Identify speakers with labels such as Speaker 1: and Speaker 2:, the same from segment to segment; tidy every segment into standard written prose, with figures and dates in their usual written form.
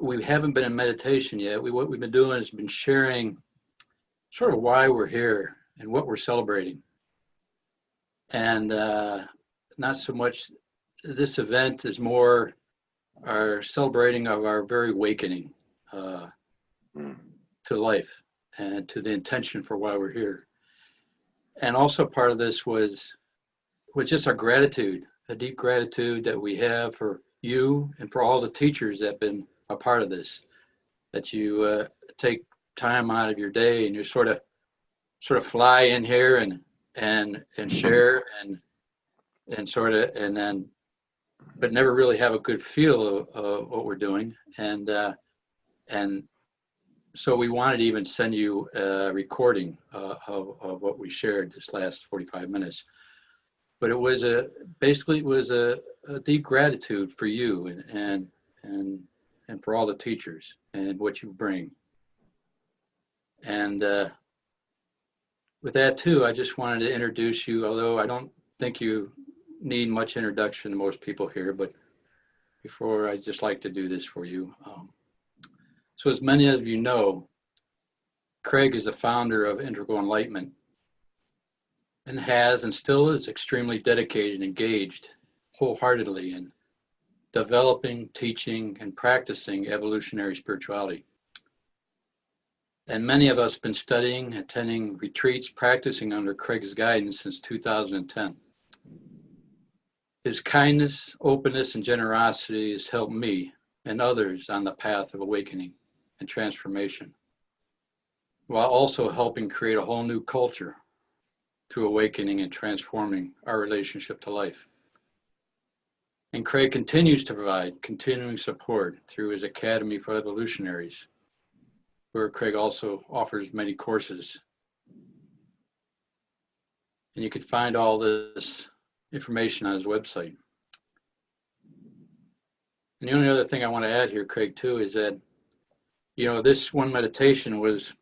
Speaker 1: we haven't been in meditation yet. What we've been doing has been sharing sort of why we're here and what we're celebrating. And not so much, this event is more our celebrating of our very awakening to life and to the intention for why we're here. And also part of this was just our gratitude, a deep gratitude that we have for you and for all the teachers that have been a part of this, that you take time out of your day and you sort of fly in here and share and sort of, and then, but never really have a good feel of what we're doing. And so we wanted to even send you a recording of what we shared this last 45 minutes. But it was basically it was a deep gratitude for you and for all the teachers and what you bring. And with that too, I just wanted to introduce you, although I don't think you need much introduction to most people here, but before, I'd just like to do this for you. So as many of you know, Craig is the founder of Integral Enlightenment and has and still is extremely dedicated and engaged wholeheartedly in developing, teaching, and practicing evolutionary spirituality. And many of us have been studying, attending retreats, practicing under Craig's guidance since 2010. His kindness, openness, and generosity has helped me and others on the path of awakening and transformation, while also helping create a whole new culture through awakening and transforming our relationship to life. And Craig continues to provide continuing support through his Academy for Evolutionaries, where Craig also offers many courses. And you can find all this information on his website. And the only other thing I want to add here, Craig, too, is that, you know, this one meditation was,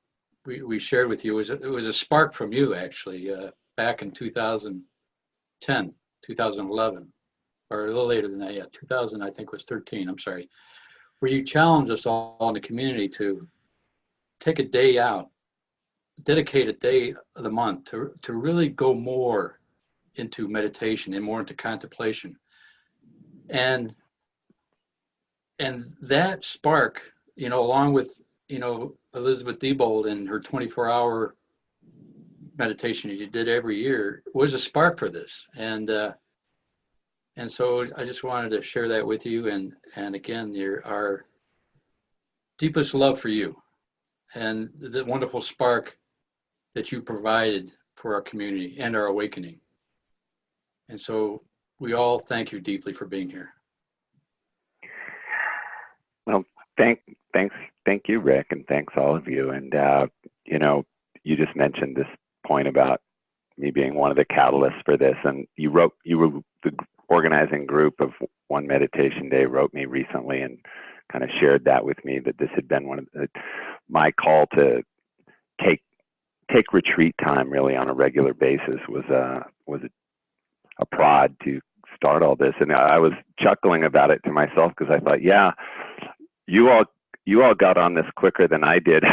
Speaker 1: we shared with you, it was a spark from you, actually, back in 2010, 2011, or a little later than that, yeah, 2000, I think was 13, I'm sorry, where you challenged us all in the community to take a day out, dedicate a day of the month to really go more into meditation and more into contemplation. And that spark, you know, along with, you know, Elizabeth Diebold and her 24-hour meditation that you did every year was a spark for this. And so I just wanted to share that with you. And again, our deepest love for you and the wonderful spark that you provided for our community and our awakening. And so we all thank you deeply for being here.
Speaker 2: Well, thank you, Rick, and thanks all of you. And you know, you just mentioned this point about me being one of the catalysts for this, and you were the organizing group of One Meditation Day wrote me recently and kind of shared that with me, that this had been one of my call to take retreat time really on a regular basis was a prod to start all this. And I was chuckling about it to myself because I thought, yeah, you all got on this quicker than I did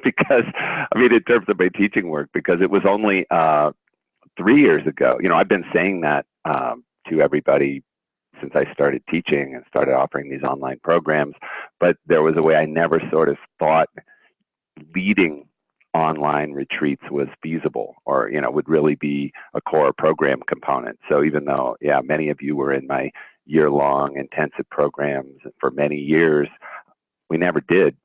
Speaker 2: because, I mean, in terms of my teaching work, because it was only 3 years ago. You know, I've been saying that to everybody since I started teaching and started offering these online programs, but there was a way I never sort of thought leading online retreats was feasible, or, you know, would really be a core program component. So even though, yeah, many of you were in my year-long intensive programs for many years, we never did,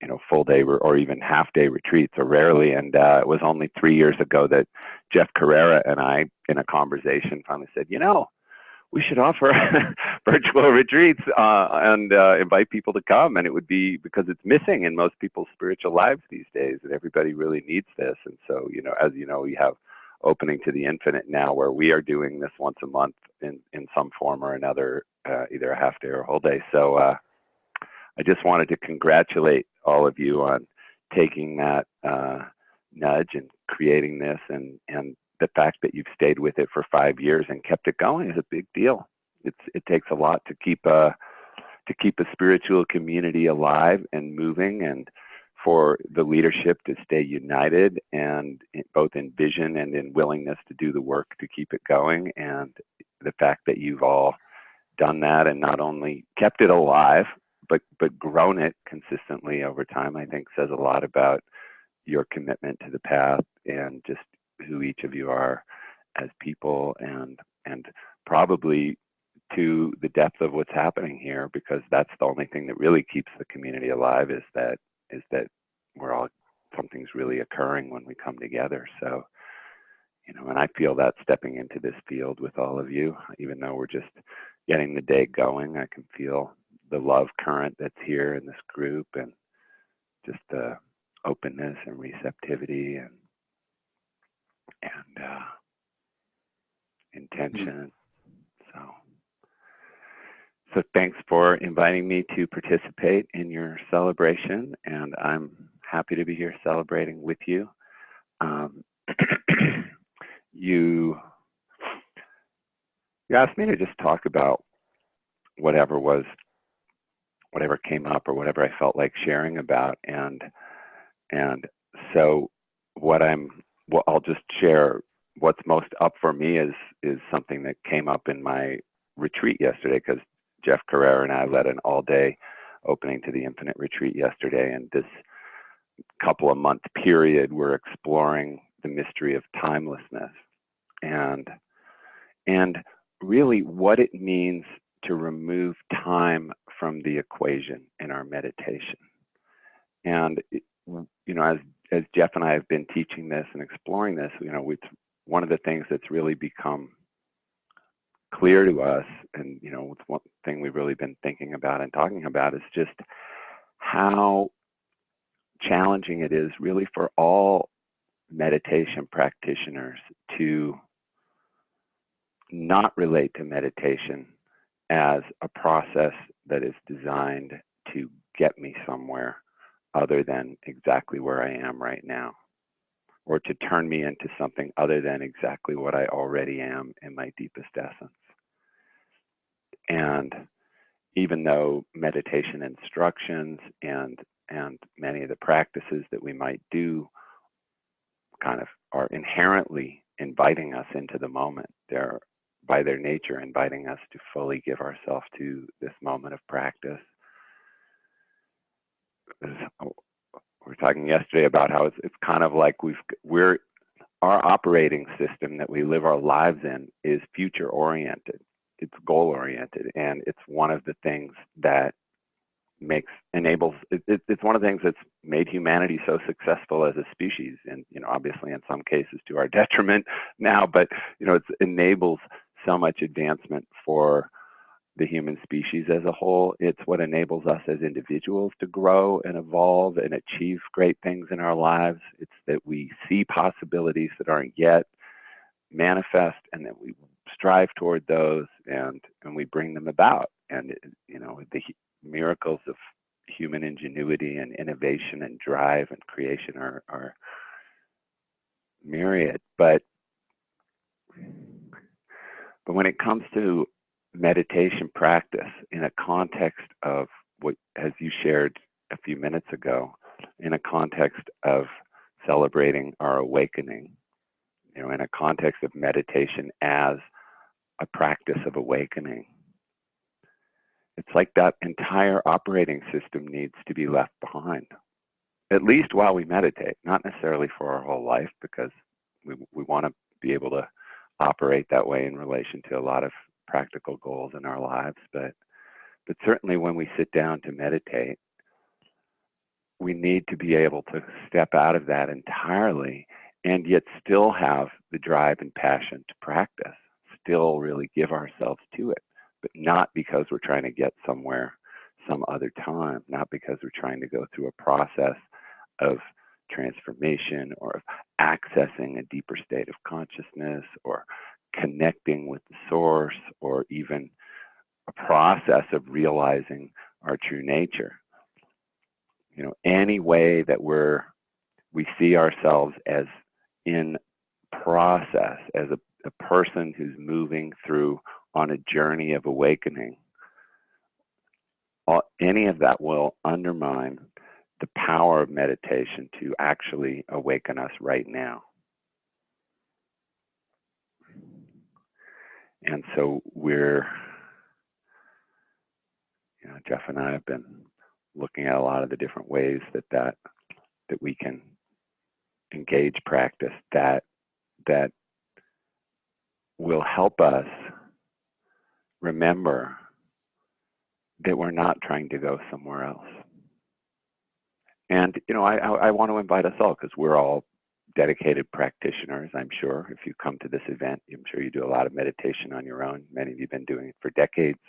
Speaker 2: you know, full day or even half day retreats, or rarely. And it was only 3 years ago that Jeff Carrera and I, in a conversation, finally said, you know, we should offer virtual retreats and invite people to come. And it would be, because it's missing in most people's spiritual lives these days, and everybody really needs this. And so, you know, as you know, we have Opening to the Infinite now, where we are doing this once a month in some form or another, either a half day or a whole day. So I just wanted to congratulate all of you on taking that nudge and creating this, and the fact that you've stayed with it for 5 years and kept it going is a big deal. It takes a lot to keep to keep a spiritual community alive and moving, and for the leadership to stay united and both in vision and in willingness to do the work to keep it going. And the fact that you've all done that and not only kept it alive, but grown it consistently over time, I think says a lot about your commitment to the path and just who each of you are as people, and probably to the depth of what's happening here, because that's the only thing that really keeps the community alive, is that we're all, something's really occurring when we come together. So, you know, and I feel that stepping into this field with all of you, even though we're just getting the day going, I can feel the love current that's here in this group, and just the openness and receptivity and intention. So thanks for inviting me to participate in your celebration, and I'm happy to be here celebrating with you. You asked me to just talk about whatever came up or whatever I felt like sharing about, and so I'll just share what's most up for me is something that came up in my retreat yesterday, because Jeff Carrera and I led an all-day opening to the Infinite Retreat yesterday, and this couple of month period we're exploring the mystery of timelessness and really what it means to remove time from the equation in our meditation. And you know, as Jeff and I have been teaching this and exploring this, you know, it's one of the things that's really become clear to us, and you know, it's one thing we've really been thinking about and talking about, is just how challenging it is really for all meditation practitioners to not relate to meditation as a process that is designed to get me somewhere other than exactly where I am right now, or to turn me into something other than exactly what I already am in my deepest essence. And even though meditation instructions and many of the practices that we might do kind of are inherently inviting us into the moment, they're by their nature inviting us to fully give ourselves to this moment of practice. We were talking yesterday about how it's kind of like our operating system that we live our lives in is future oriented, it's goal oriented, and it's one of the things that it's one of the things that's made humanity so successful as a species, and you know, obviously in some cases to our detriment now, but you know, it enables so much advancement for the human species as a whole. It's what enables us as individuals to grow and evolve and achieve great things in our lives. It's that we see possibilities that aren't yet manifest, and that we strive toward those, and we bring them about. And you know, the miracles of human ingenuity and innovation and drive and creation are myriad. But when it comes to meditation practice in a context of what, as you shared a few minutes ago, in a context of celebrating our awakening, you know, in a context of meditation as a practice of awakening, it's like that entire operating system needs to be left behind, at least while we meditate, not necessarily for our whole life, because we want to be able to operate that way in relation to a lot of practical goals in our lives. But certainly when we sit down to meditate, we need to be able to step out of that entirely and yet still have the drive and passion to practice, still really give ourselves to it, but not because we're trying to get somewhere some other time, not because we're trying to go through a process of transformation or of accessing a deeper state of consciousness or connecting with the source, or even a process of realizing our true nature. You know, any way that we see ourselves as in process, as a person who's moving through on a journey of awakening, any of that will undermine the power of meditation to actually awaken us right now. And so Jeff and I have been looking at a lot of the different ways that we can engage practice that will help us remember that we're not trying to go somewhere else. And, I want to invite us all, because we're all dedicated practitioners, I'm sure. If you come to this event, I'm sure you do a lot of meditation on your own. Many of you have been doing it for decades.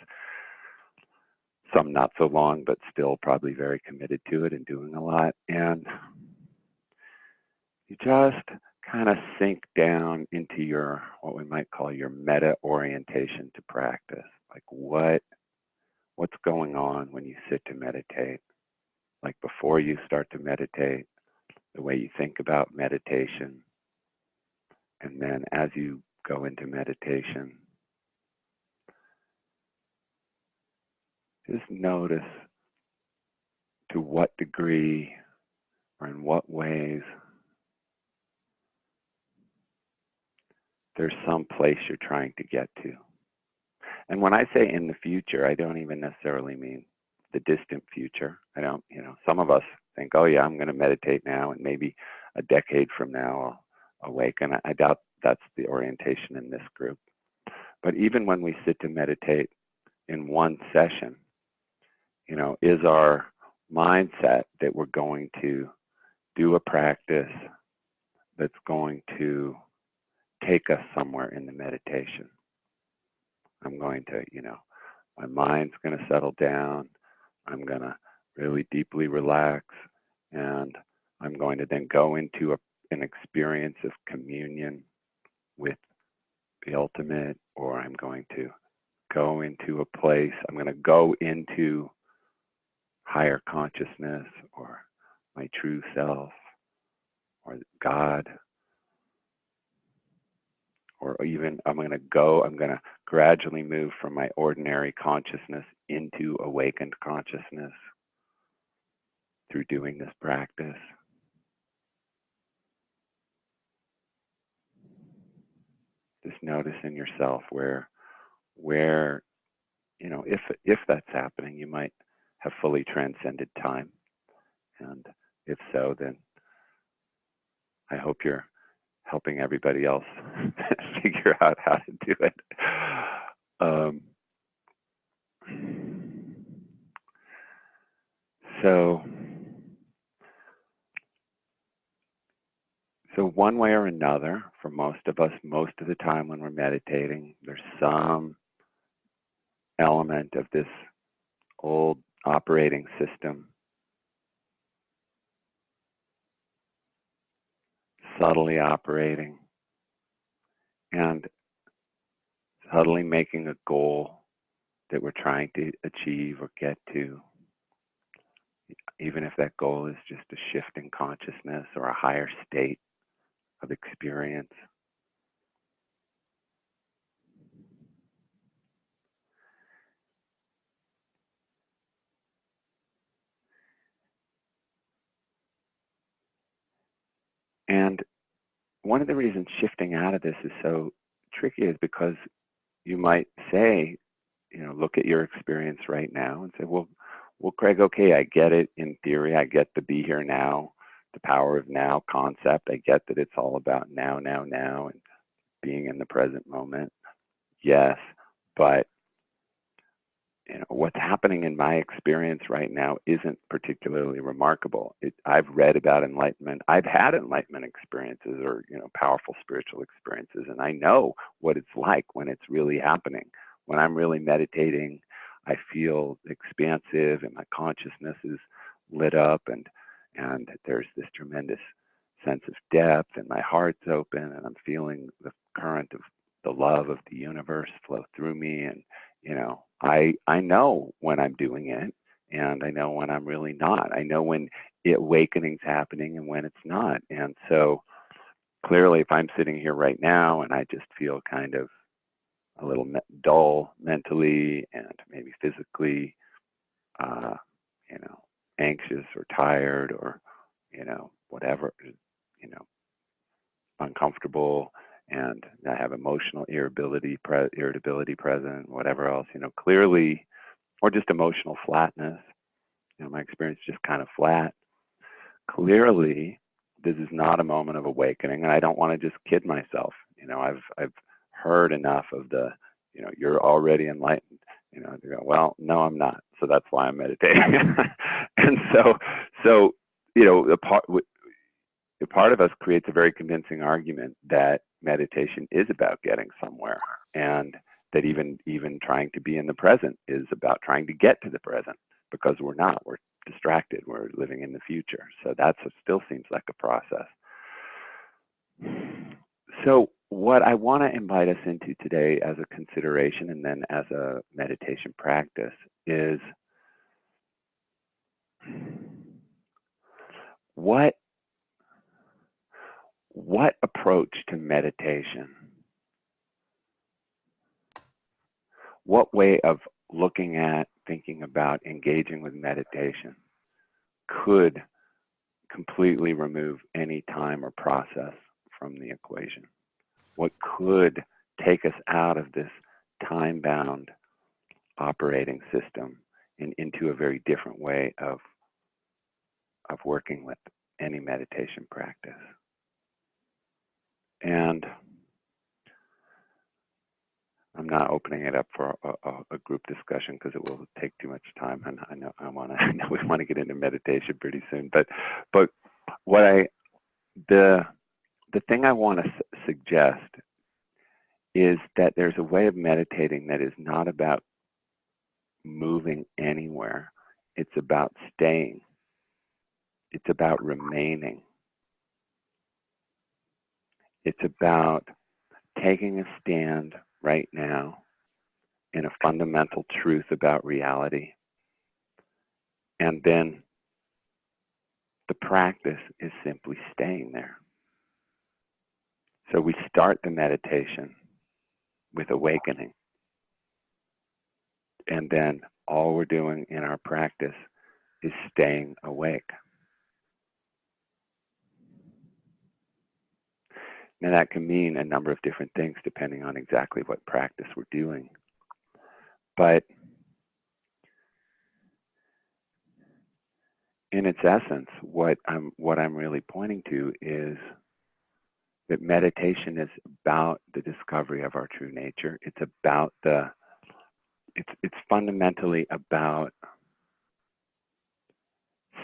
Speaker 2: Some not so long, but still probably very committed to it and doing a lot. And you just kind of sink down into your, what we might call your meta orientation to practice. Like what's going on when you sit to meditate? Like before you start to meditate, the way you think about meditation, and then as you go into meditation, just notice to what degree or in what ways there's some place you're trying to get to. And when I say in the future, I don't even necessarily mean the distant future. I don't, some of us think, oh yeah, I'm going to meditate now, and maybe a decade from now I'll awaken. I doubt that's the orientation in this group. But even when we sit to meditate in one session, is our mindset that we're going to do a practice that's going to take us somewhere in the meditation. I'm going to, my mind's going to settle down. I'm going to really deeply relax, and I'm going to then go into an experience of communion with the ultimate, or I'm going to go into a place, I'm going to go into higher consciousness, or my true self, or God, or even I'm going to gradually move from my ordinary consciousness into awakened consciousness through doing this practice. Just notice in yourself where if that's happening, you might have fully transcended time. And if so, then I hope you're helping everybody else figure out how to do it. So one way or another, for most of us, most of the time when we're meditating, there's some element of this old operating system subtly operating and subtly making a goal that we're trying to achieve or get to, even if that goal is just a shift in consciousness or a higher state of experience. And one of the reasons shifting out of this is so tricky is because you might say, look at your experience right now and say, well, Craig, okay, I get it in theory. I get the be here now, the power of now concept. I get that it's all about now, and being in the present moment. Yes, but what's happening in my experience right now isn't particularly remarkable. I've read about enlightenment. I've had enlightenment experiences or, powerful spiritual experiences, and I know what it's like when it's really happening. When I'm really meditating, I feel expansive and my consciousness is lit up, and there's this tremendous sense of depth, and my heart's open, and I'm feeling the current of the love of the universe flow through me. And I know when I'm doing it, and I know when I'm really not. I know when awakening's happening and when it's not. And so clearly, if I'm sitting here right now and I just feel kind of a little dull mentally and maybe physically, anxious or tired or, whatever, uncomfortable, and I have emotional irritability present, whatever else, clearly, or just emotional flatness. My experience is just kind of flat. Clearly, this is not a moment of awakening, and I don't want to just kid myself. I've heard enough of the, you're already enlightened. They go, well, no, I'm not. So that's why I'm meditating. And so, a part of us creates a very convincing argument that meditation is about getting somewhere, and that even trying to be in the present is about trying to get to the present, because we're not. We're distracted. We're living in the future. So that still seems like a process. So what I want to invite us into today as a consideration and then as a meditation practice is what approach to meditation, what way of looking at, thinking about, engaging with meditation could completely remove any time or process from the equation? What could take us out of this time-bound operating system and into a very different way of working with any meditation practice? And I'm not opening it up for a group discussion because it will take too much time, and I know we want to get into meditation pretty soon. But what the thing I want to suggest is that there's a way of meditating that is not about moving anywhere. It's about staying. It's about remaining. It's about taking a stand right now in a fundamental truth about reality. And then the practice is simply staying there. So we start the meditation with awakening. And then all we're doing in our practice is staying awake. Now that can mean a number of different things depending on exactly what practice we're doing. But in its essence, what I'm really pointing to is that meditation is about the discovery of our true nature. It's about it's fundamentally about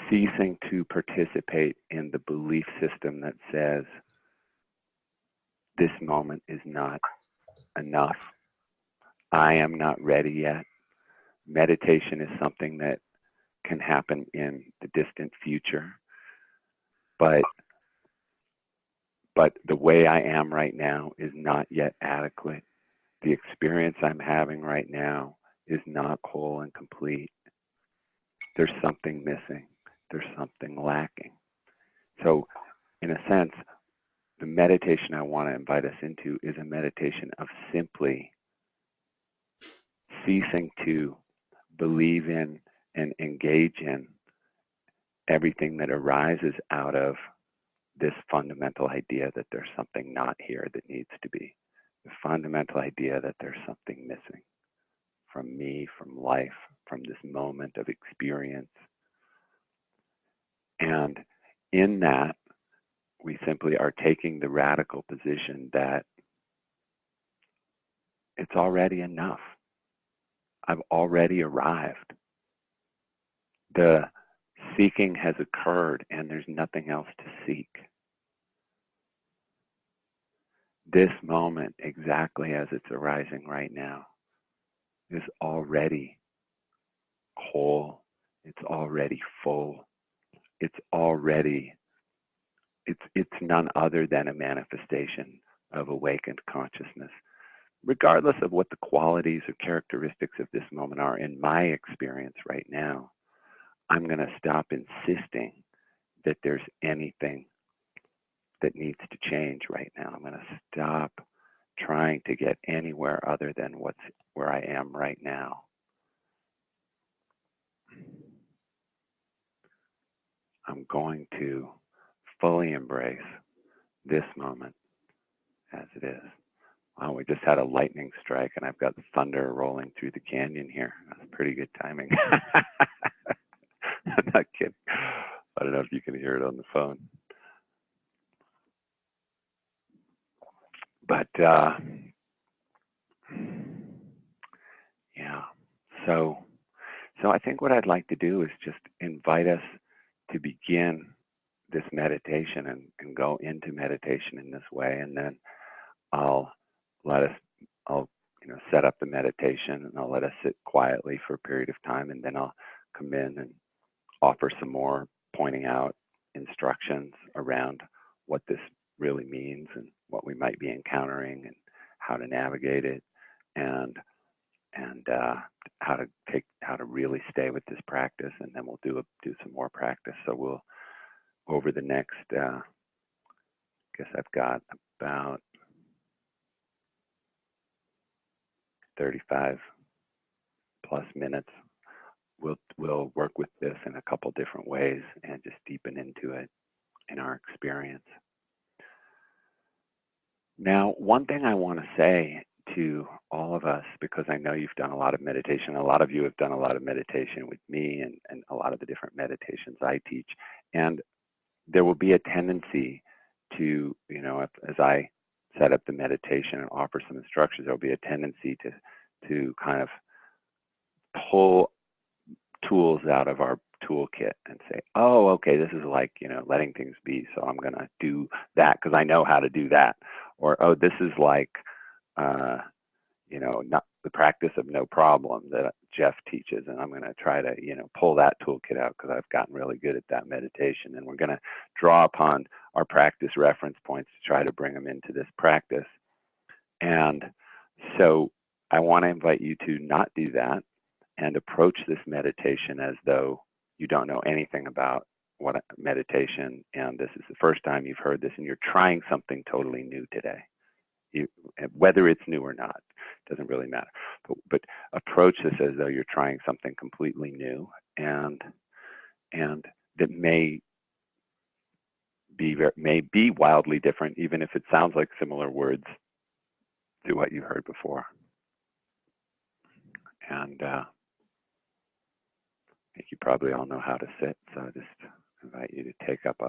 Speaker 2: ceasing to participate in the belief system that says this moment is not enough. I am not ready yet. Meditation is something that can happen in the distant future, but the way I am right now is not yet adequate. The experience I'm having right now is not whole and complete. There's something missing. There's something lacking. So in a sense, the meditation I want to invite us into is a meditation of simply ceasing to believe in and engage in everything that arises out of this fundamental idea that there's something not here that needs to be. The fundamental idea that there's something missing from me, from life, from this moment of experience. And in that, we simply are taking the radical position that it's already enough. I've already arrived. The seeking has occurred and there's nothing else to seek. This moment, exactly as it's arising right now, is already whole. It's already full. It's already, it's none other than a manifestation of awakened consciousness. Regardless of what the qualities or characteristics of this moment are, in my experience right now, I'm going to stop insisting that there's anything that needs to change right now. I'm going to stop trying to get anywhere other than where I am right now. going to fully embrace this moment as it is. Wow, we just had a lightning strike and I've got thunder rolling through the canyon here. That's pretty good timing. I'm not kidding. I don't know if you can hear it on the phone. But yeah, so I think what I'd like to do is just invite us to begin this meditation and go into meditation in this way, and then I'll set up the meditation and I'll let us sit quietly for a period of time, and then I'll come in and offer some more pointing out instructions around what this really means and what we might be encountering and how to navigate it, and how to really stay with this practice, and then we'll do some more practice. So we'll, over the next I guess I've got about 35 plus minutes. We'll work with this in a couple different ways and just deepen into it in our experience. Now, one thing I want to say to all of us, because I know you've done a lot of meditation, a lot of you have done a lot of meditation with me and a lot of the different meditations I teach, and there will be a tendency to, as I set up the meditation and offer some instructions, there'll be a tendency to kind of pull tools out of our toolkit and say, oh, okay, this is like, letting things be, so I'm going to do that because I know how to do that. Or, oh, this is like, not the practice of no problem that Jeff teaches, and I'm going to try to, pull that toolkit out because I've gotten really good at that meditation. And we're going to draw upon our practice reference points to try to bring them into this practice. And so I want to invite you to not do that and approach this meditation as though you don't know anything about what meditation, and this is the first time you've heard this, and you're trying something totally new today. Whether it's new or not, doesn't really matter. But approach this as though you're trying something completely new, and that may be wildly different, even if it sounds like similar words to what you heard before. And I think you probably all know how to sit, so I just invite you to take up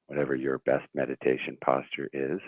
Speaker 2: whatever your best meditation posture is.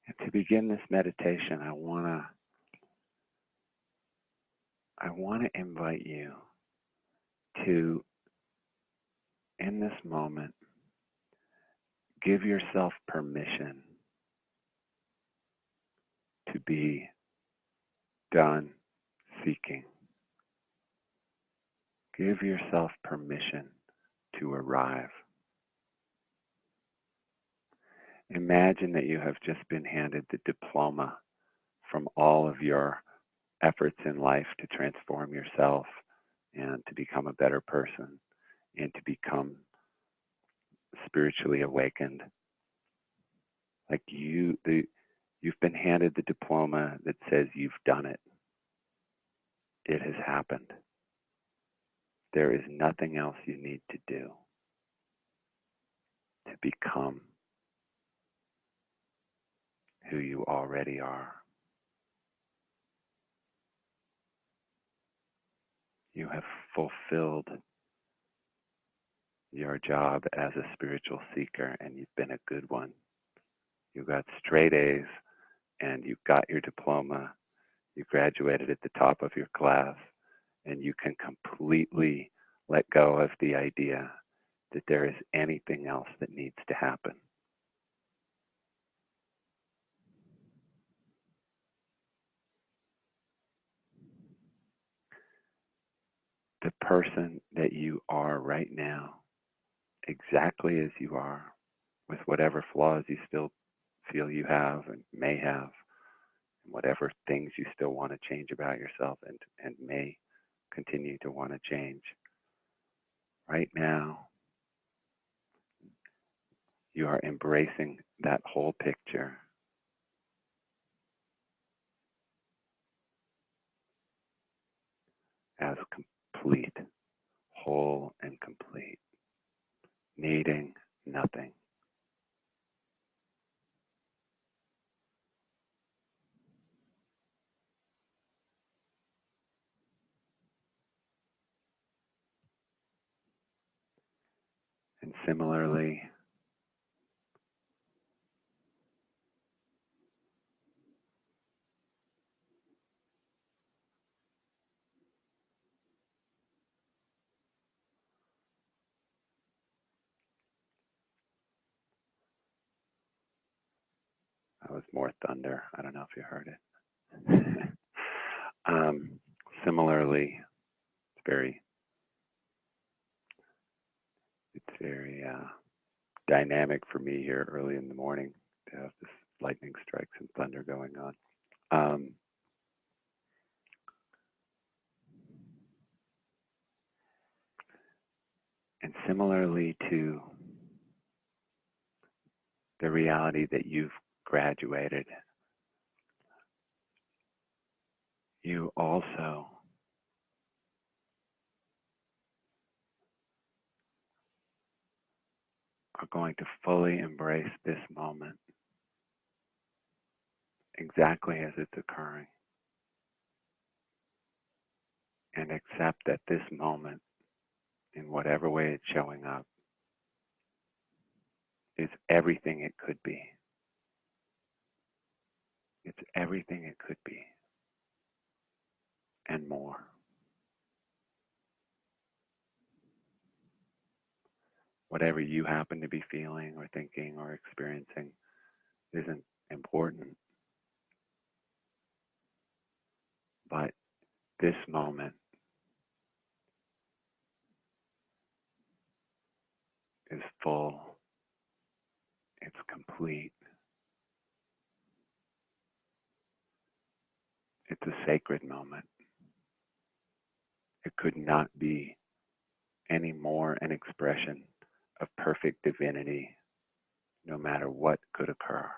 Speaker 2: And to begin this meditation, I want to invite you to, in this moment, give yourself permission to be done seeking. Give yourself permission to arrive. Imagine that you have just been handed the diploma from all of your efforts in life to transform yourself and to become a better person and to become spiritually awakened. Like you've been handed the diploma that says you've done it. It has happened. There is nothing else you need to do to become who you already are. You have fulfilled your job as a spiritual seeker, and you've been a good one. You got straight A's, and you got your diploma. You graduated at the top of your class, and you can completely let go of the idea that there is anything else that needs to happen. the person that you are right now, exactly as you are, with whatever flaws you still feel you have and may have, and whatever things you still want to change about yourself and may continue to want to change. Right now, you are embracing that whole picture as complete, whole and complete, needing nothing. And similarly, that was more thunder. I don't know if you heard it. um, Similarly, it's very dynamic for me here early in the morning to have this lightning strikes and thunder going on. Um, and similarly to the reality that you've graduated, you also are going to fully embrace this moment exactly as it's occurring and accept that this moment, in whatever way it's showing up, is everything it could be. It's everything it could be and more. Whatever you happen to be feeling or thinking or experiencing isn't important, but this moment is full, it's complete, it's a sacred moment. It could not be any more an expression of perfect divinity, no matter what could occur.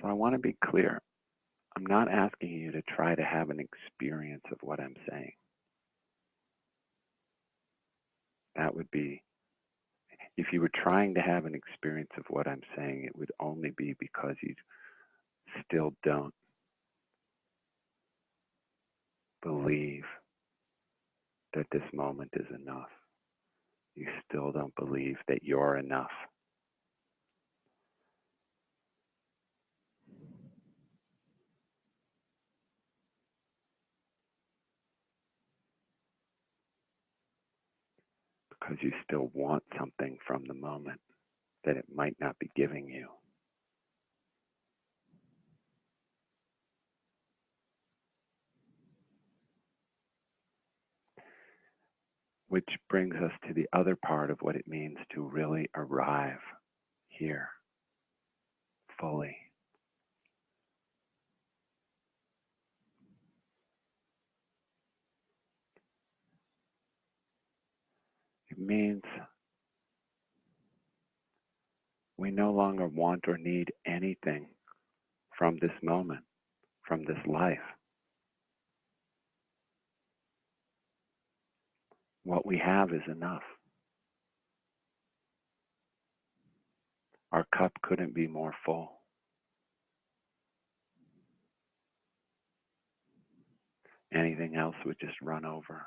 Speaker 2: So I want to be clear. I'm not asking you to try to have an experience of what I'm saying. That would be, if you were trying to have an experience of what I'm saying, it would only be because you still don't believe that this moment is enough. You still don't believe that you're enough. Because you still want something from the moment that it might not be giving you. Which brings us to the other part of what it means to really arrive here fully. It means we no longer want or need anything from this moment, from this life. What we have is enough. Our cup couldn't be more full. Anything else would just run over.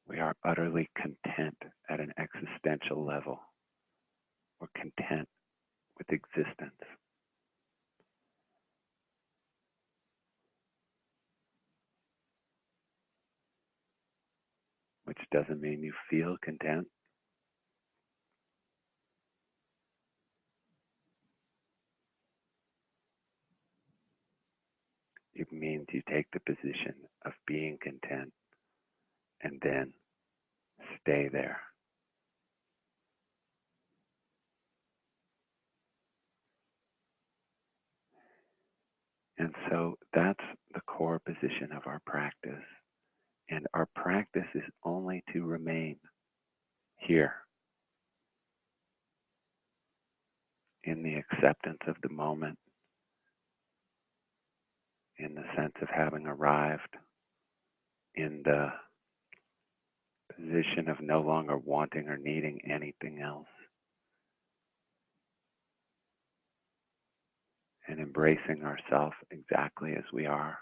Speaker 2: We are utterly content at an existential level. We're content with existence. Which doesn't mean you feel content. It means you take the position of being content and then stay there. And so that's the core position of our practice. And our practice is only to remain here in the acceptance of the moment, in the sense of having arrived, in the position of no longer wanting or needing anything else, and embracing ourselves exactly as we are.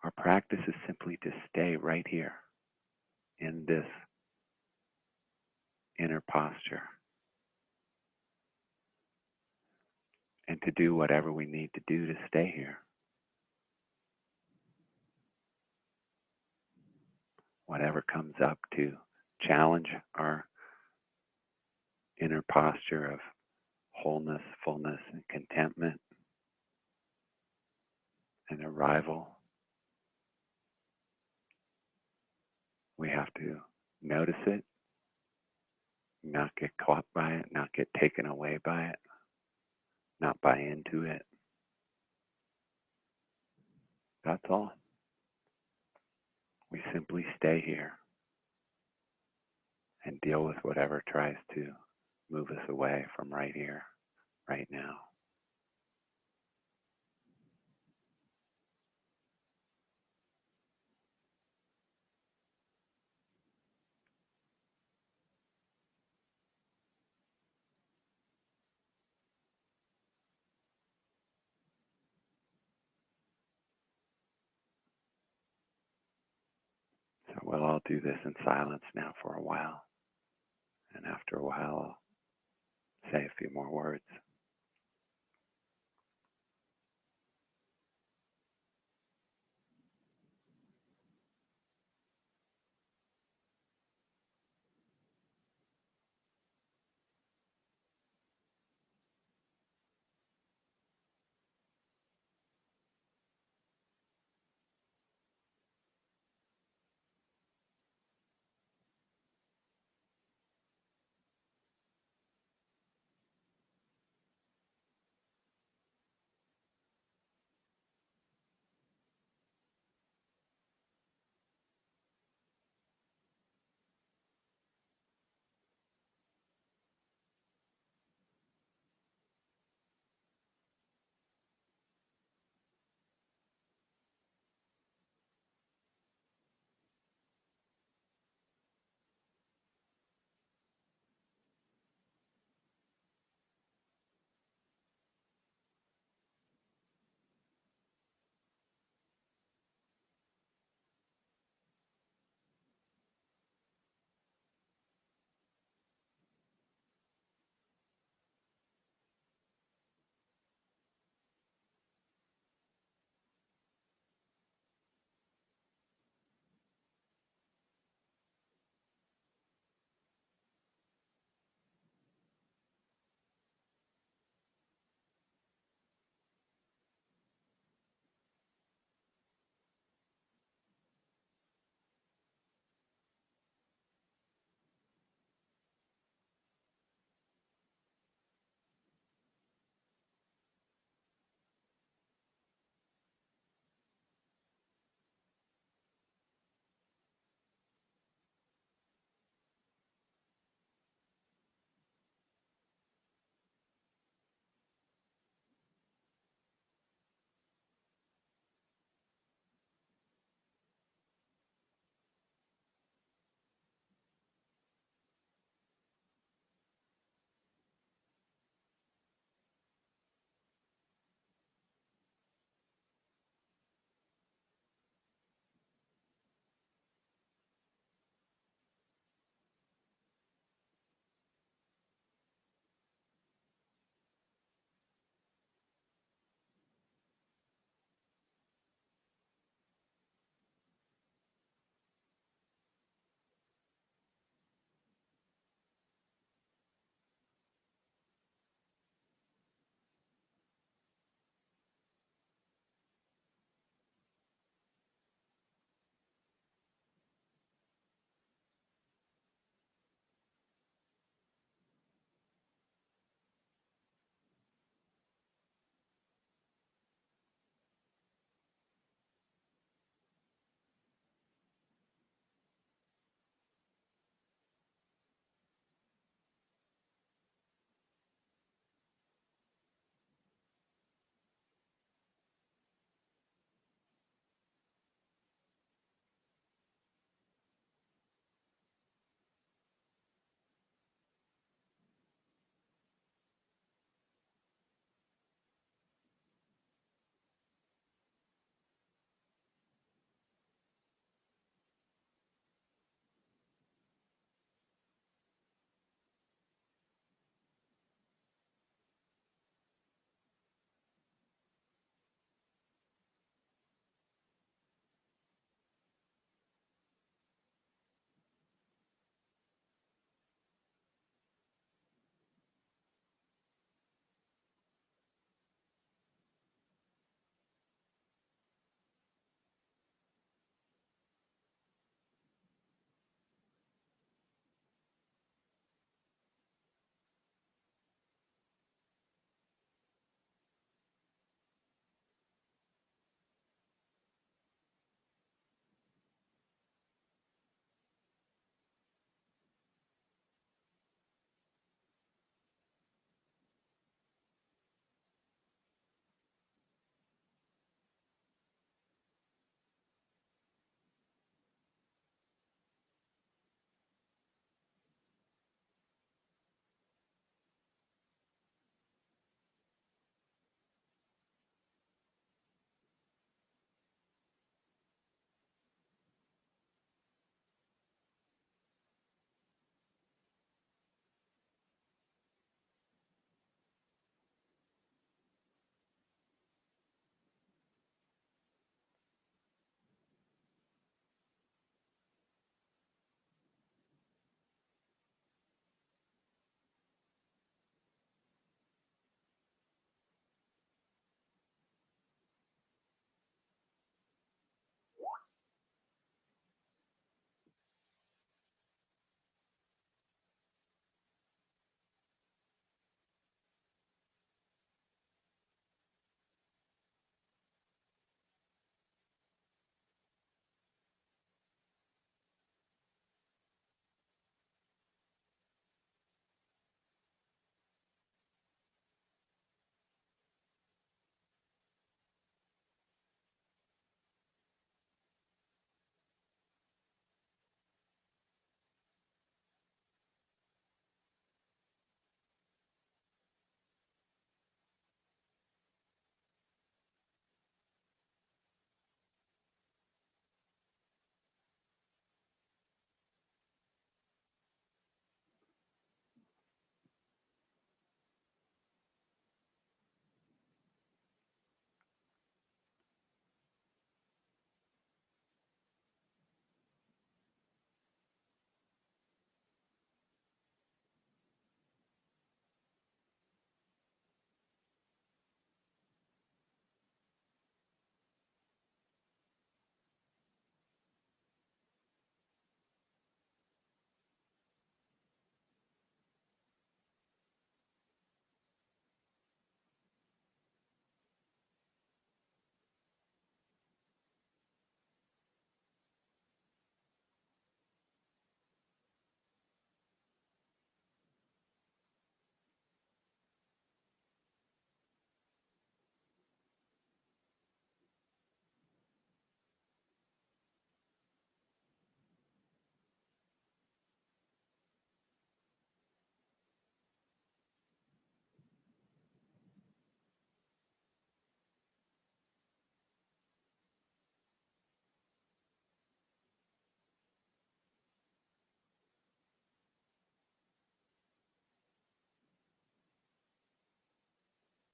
Speaker 2: Our practice is simply to stay right here in this inner posture and to do whatever we need to do to stay here. Whatever comes up to challenge our inner posture of wholeness, fullness, and contentment and arrival, we have to notice it, not get caught by it, not get taken away by it, not buy into it. That's all. We simply stay here and deal with whatever tries to move us away from right here, right now. So we'll all do this in silence now for a while. And after a while, I'll say a few more words.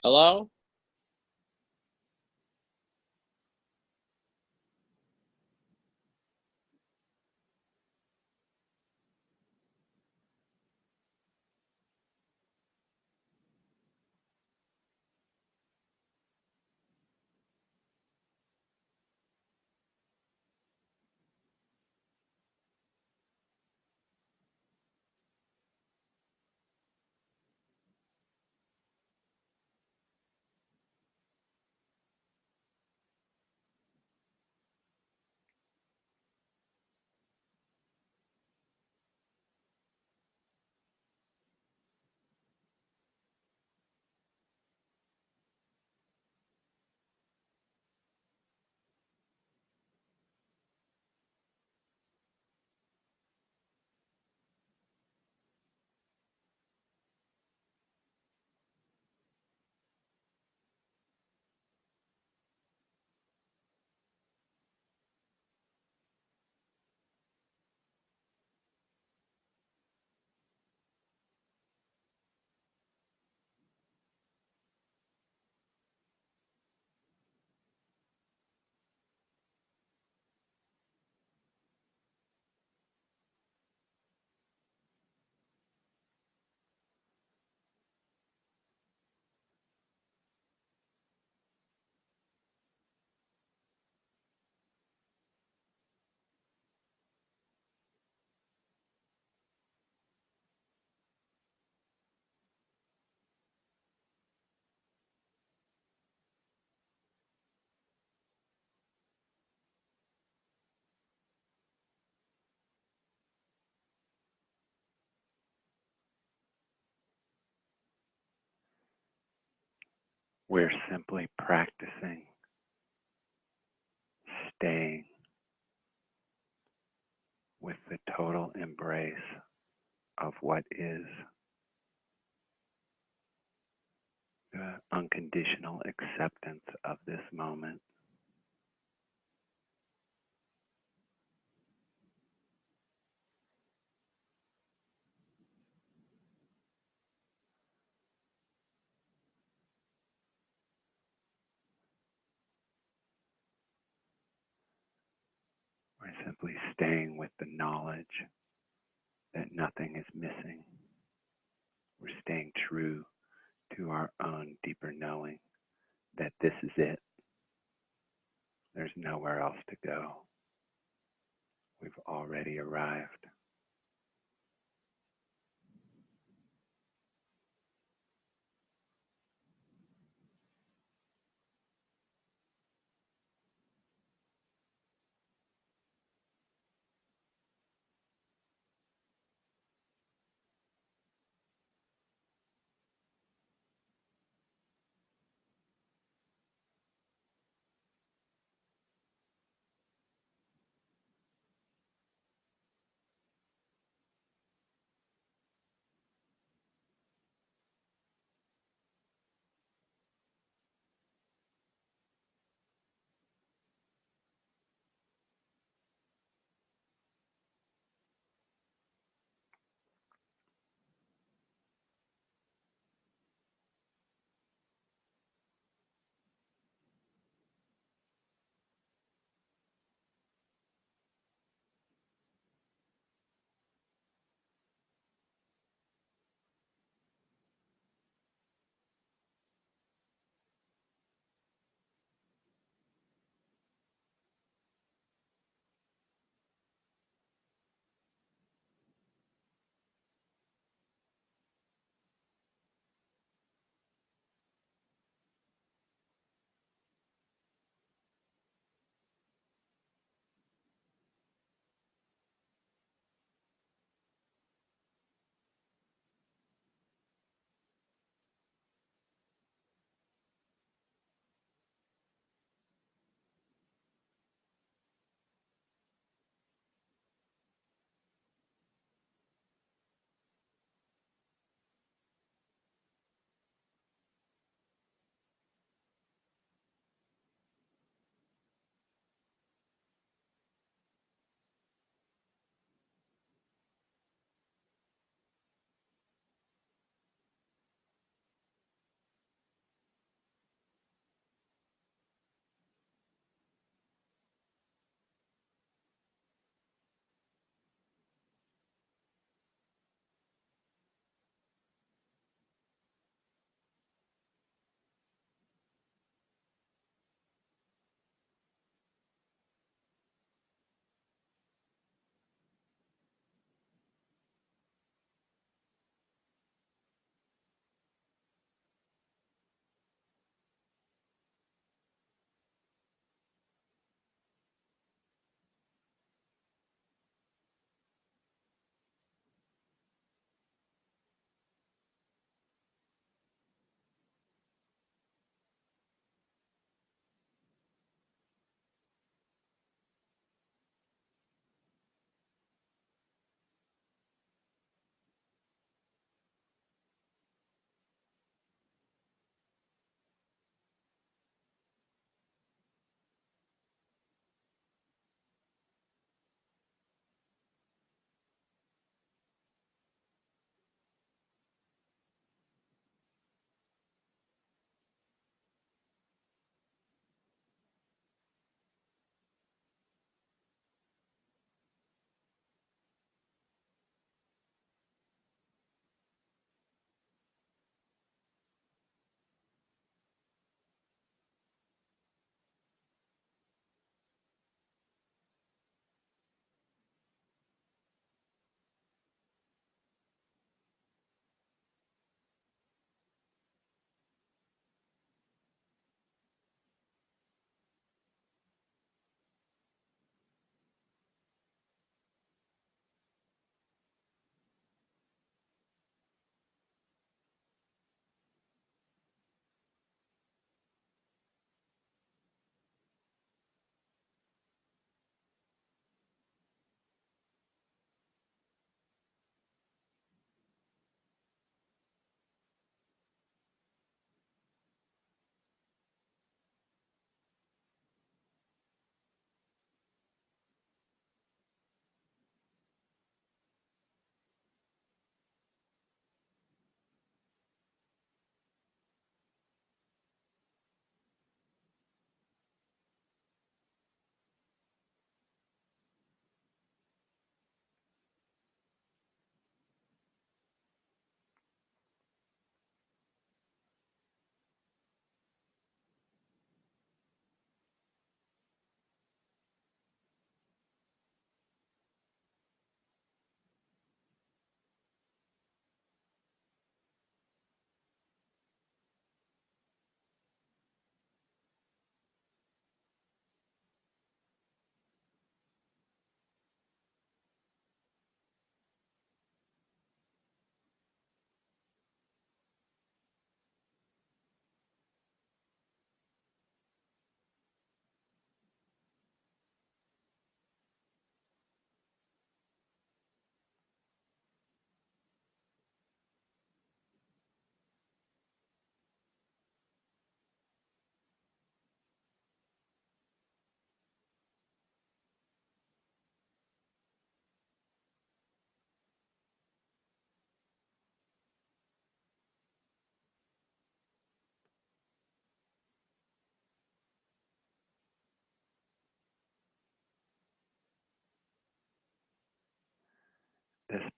Speaker 3: Hello?
Speaker 2: We're simply practicing staying with the total embrace of what is, the unconditional acceptance of this moment. We're simply staying with the knowledge that nothing is missing. We're staying true to our own deeper knowing that this is it. There's nowhere else to go. We've already arrived.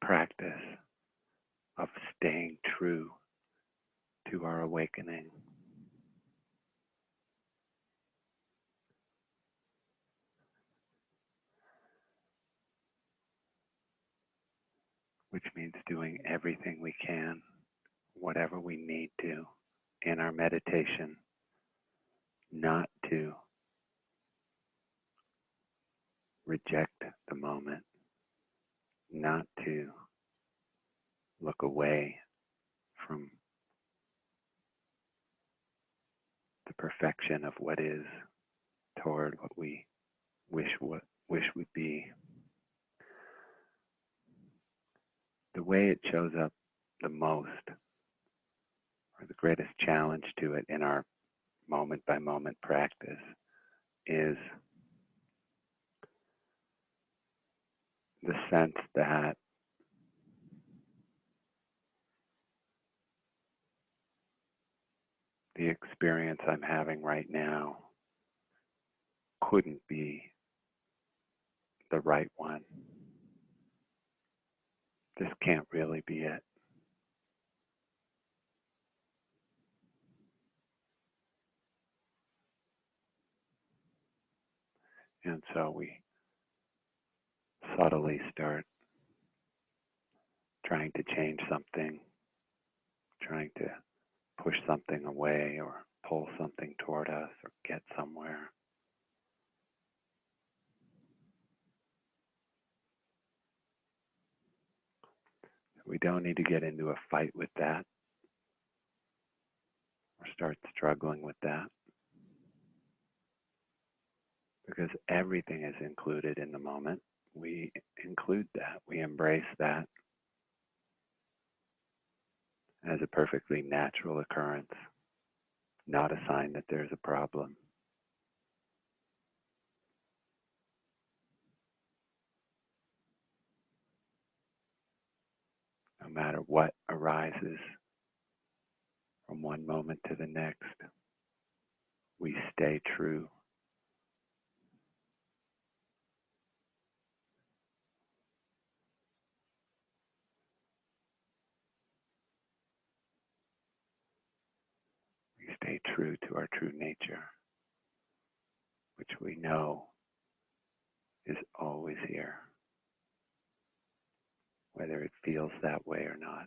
Speaker 2: practice of staying true to our awakening. Which means doing everything we can, whatever we need to, in our meditation, not to reject the moment, not to look away from the perfection of what is toward what we wish would be. The way it shows up the most, or the greatest challenge to it in our moment by moment practice, is the sense that the experience I'm having right now couldn't be the right one. This can't really be it. And so we subtly start trying to change something, trying to push something away or pull something toward us or get somewhere. We don't need to get into a fight with that or start struggling with that, because everything is included in the moment. We include that. We embrace that as a perfectly natural occurrence, not a sign that there's a problem. No matter what arises from one moment to the next, we stay true. We stay true to our true nature, which we know is always here, whether it feels that way or not.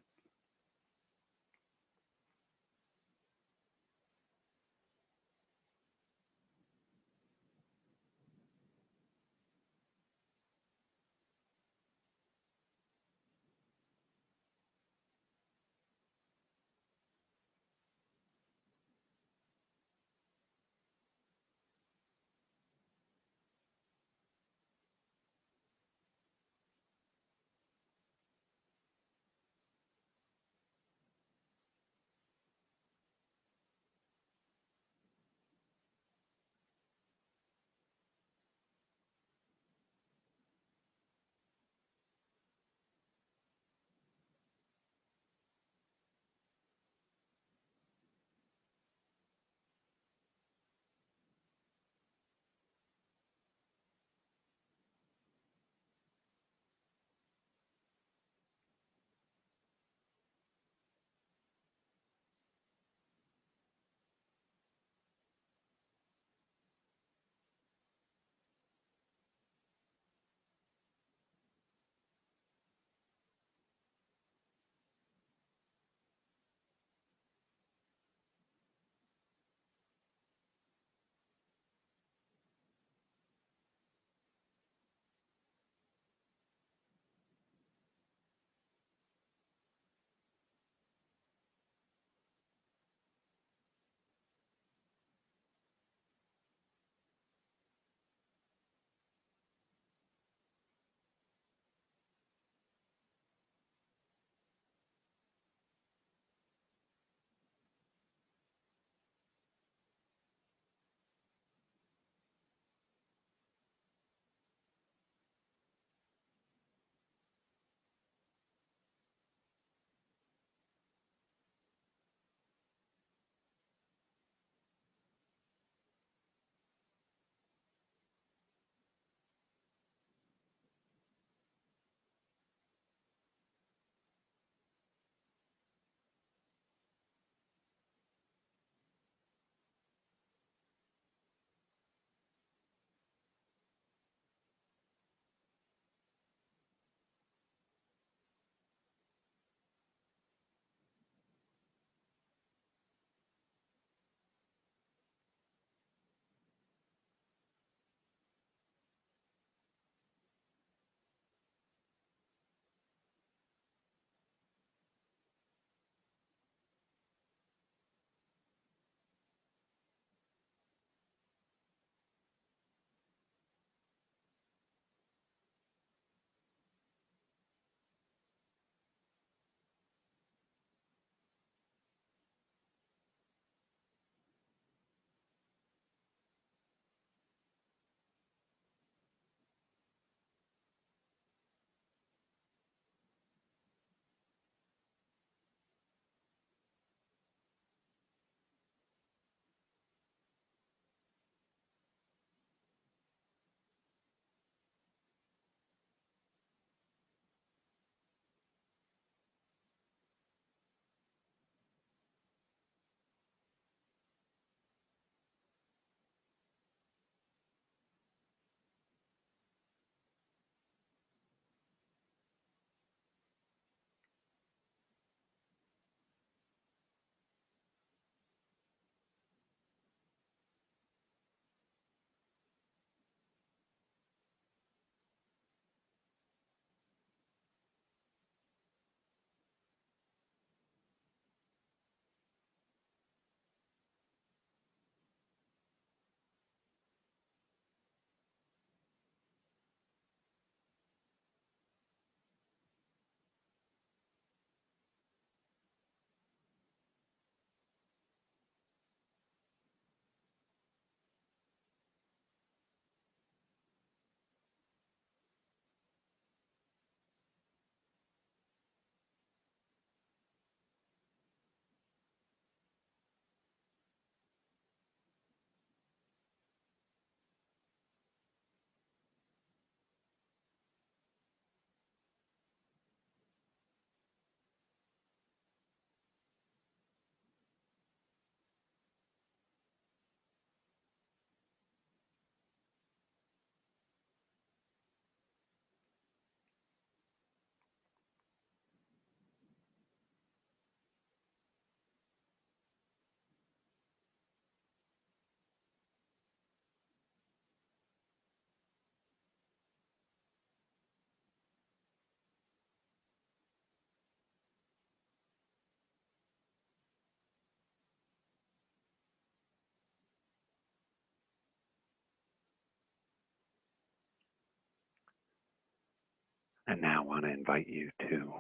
Speaker 2: And now I want to invite you to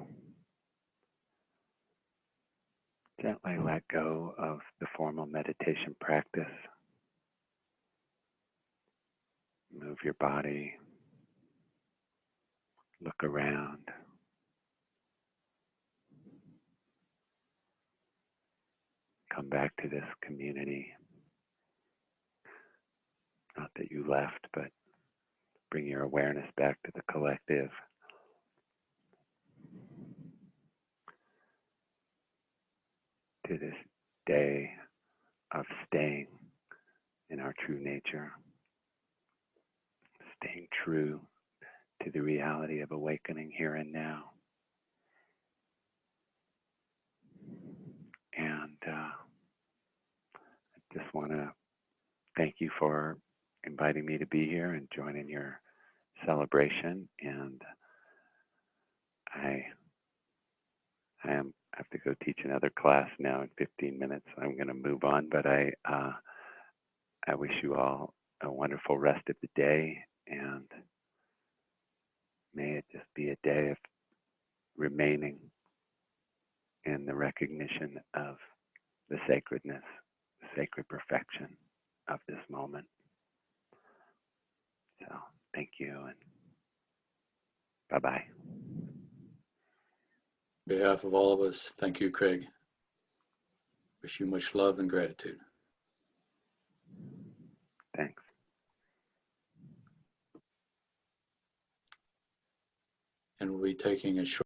Speaker 2: gently let go of the formal meditation practice. Move your body, look around. Come back to this community. Not that you left, but bring your awareness back to the collective. To this day of staying in our true nature, staying true to the reality of awakening here and now. And I just want to thank you for inviting me to be here and joining your celebration. And I have to go teach another class now in 15 minutes. So I'm going to move on, but I wish you all a wonderful rest of the day, and may it just be a day of remaining in the recognition of the sacredness, the sacred perfection of this moment. So thank you, and bye-bye.
Speaker 1: On behalf of all of us, thank you, Craig. Wish you much love and gratitude.
Speaker 2: Thanks.
Speaker 1: And we'll be taking a short